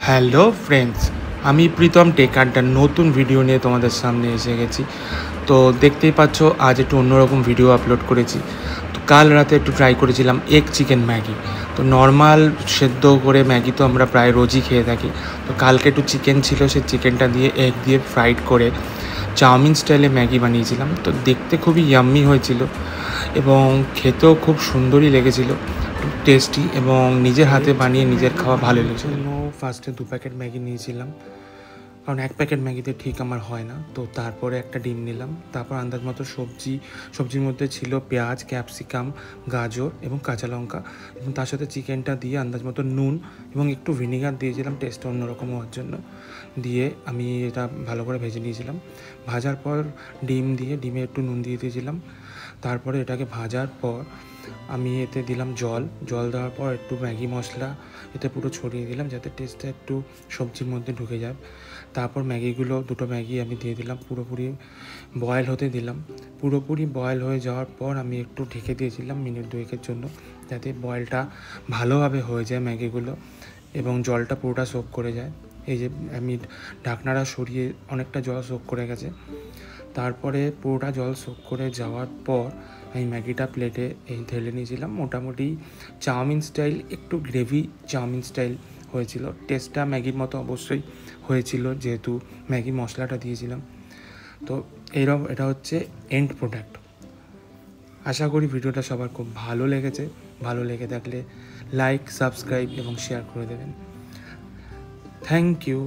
Hello friends, আমি Pritam take আড্ডার নতুন ভিডিও নিয়ে তোমাদের সামনে এসে গেছি। তো দেখতেই পাচ্ছ, আজ একটু অন্যরকম ভিডিও আপলোড করেছি। তো কাল রাতে একটু ট্রাই করেছিলাম এগ চিকেন ম্যাগি। তো নর্মাল সেদ্ধ করে ম্যাগি তো আমরা প্রায় রোজই খেয়ে থাকি। তো কালকে একটু চিকেন ছিল, সেই চিকেনটা দিয়ে এগ দিয়ে ফ্রাইড করে চাউমিন স্টাইলে ম্যাগি বানিয়েছিলাম। তো দেখতে খুবই ইয়াম্মি হয়েছিল এবং খেতেও খুব সুন্দরই লেগেছিল, টেস্টি, এবং নিজের হাতে বানিয়ে নিজের খাওয়া ভালো লেগেছিল। ফার্স্টে 2 প্যাকেট ম্যাগি নিয়েছিলাম, কারণ 1 প্যাকেট ম্যাগিতে ঠিক আমার হয় না। তো তারপরে একটা ডিম নিলাম, তারপর আন্দাজ মতো সবজির মধ্যে ছিল পেঁয়াজ, ক্যাপসিকাম, গাজর এবং কাঁচা লঙ্কা, এবং তার সাথে চিকেনটা দিয়ে আন্দাজ মতো নুন এবং একটু ভিনিগার দিয়েছিলাম টেস্টটা অন্যরকম হওয়ার জন্য। দিয়ে আমি এটা ভালো করে ভেজে নিয়েছিলাম। ভাজার পর ডিমে একটু নুন দিয়ে দিয়েছিলাম। তারপরে এটাকে ভাজার পর আমি এতে দিলাম জল দেওয়ার পর একটু ম্যাগি মশলা এতে পুরো ছড়িয়ে দিলাম, যাতে টেস্টটা একটু সবজির মধ্যে ঢুকে যায়। তারপর দুটো ম্যাগি আমি দিয়ে দিলাম, পুরোপুরি বয়েল হতে দিলাম। পুরোপুরি বয়েল হয়ে যাওয়ার পর আমি একটু ঢেকে দিয়েছিলাম মিনিট 2-এর জন্য, যাতে বয়েলটা ভালোভাবে হয়ে যায় ম্যাগিগুলো এবং জলটা পুরোটা সোক করে যায়। এই যে আমি ঢাকনাটা সরিয়ে অনেকটা জল সোক করে গেছে। তারপরে পুরোটা জল সোক করে যাওয়ার পর আমি ম্যাগিটা প্লেটে ঢেলে নিয়েছিলাম। মোটামুটি চাউমিন স্টাইল, একটু গ্রেভি চাউমিন স্টাইল হয়েছিল। টেস্টটা ম্যাগির মতো অবশ্যই হয়েছিল, যেহেতু ম্যাগি মশলাটা দিয়েছিলাম। তো এটা হচ্ছে এন্ড প্রোডাক্ট। আশা করি ভিডিওটা সবার খুব ভালো লেগেছে। ভালো লেগে থাকলে লাইক, সাবস্ক্রাইব এবং শেয়ার করে দেবেন। Thank you.